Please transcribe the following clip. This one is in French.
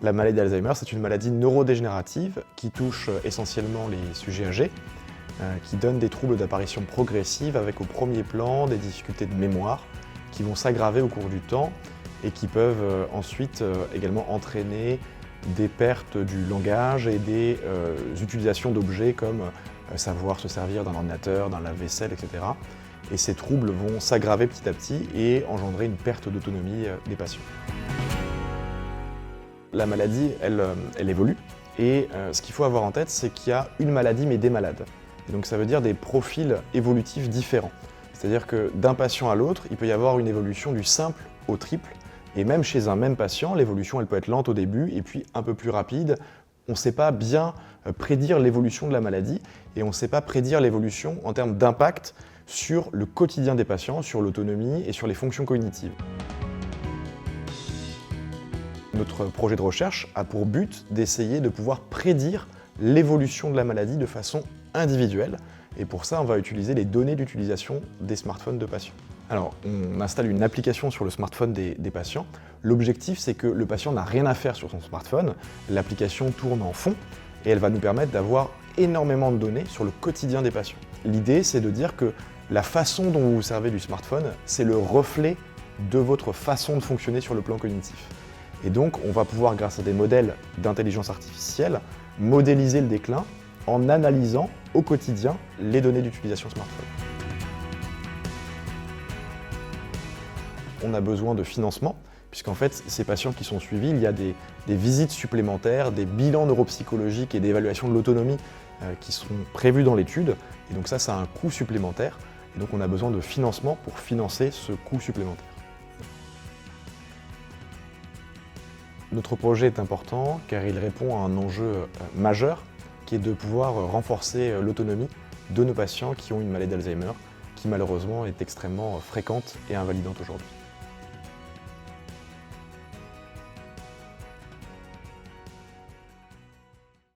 La maladie d'Alzheimer, c'est une maladie neurodégénérative qui touche essentiellement les sujets âgés, qui donne des troubles d'apparition progressive avec au premier plan des difficultés de mémoire qui vont s'aggraver au cours du temps et qui peuvent ensuite également entraîner des pertes du langage et des utilisations d'objets comme savoir se servir d'un ordinateur, d'un lave-vaisselle, etc. Et ces troubles vont s'aggraver petit à petit et engendrer une perte d'autonomie des patients. La maladie, elle évolue et ce qu'il faut avoir en tête, c'est qu'il y a une maladie mais des malades. Et donc ça veut dire des profils évolutifs différents. C'est-à-dire que d'un patient à l'autre, il peut y avoir une évolution du simple au triple. Et même chez un même patient, l'évolution elle peut être lente au début et puis un peu plus rapide. On ne sait pas bien prédire l'évolution de la maladie et on ne sait pas prédire l'évolution en termes d'impact sur le quotidien des patients, sur l'autonomie et sur les fonctions cognitives. Notre projet de recherche a pour but d'essayer de pouvoir prédire l'évolution de la maladie de façon individuelle. Et pour ça, on va utiliser les données d'utilisation des smartphones de patients. Alors, on installe une application sur le smartphone des patients. L'objectif, c'est que le patient n'a rien à faire sur son smartphone. L'application tourne en fond et elle va nous permettre d'avoir énormément de données sur le quotidien des patients. L'idée, c'est de dire que la façon dont vous vous servez du smartphone, c'est le reflet de votre façon de fonctionner sur le plan cognitif. Et donc, on va pouvoir, grâce à des modèles d'intelligence artificielle, modéliser le déclin en analysant au quotidien les données d'utilisation smartphone. On a besoin de financement, puisqu'en fait, ces patients qui sont suivis, il y a des visites supplémentaires, des bilans neuropsychologiques et d'évaluation de l'autonomie qui sont prévus dans l'étude. Et donc ça a un coût supplémentaire. Et donc on a besoin de financement pour financer ce coût supplémentaire. Notre projet est important car il répond à un enjeu majeur qui est de pouvoir renforcer l'autonomie de nos patients qui ont une maladie d'Alzheimer qui malheureusement est extrêmement fréquente et invalidante aujourd'hui.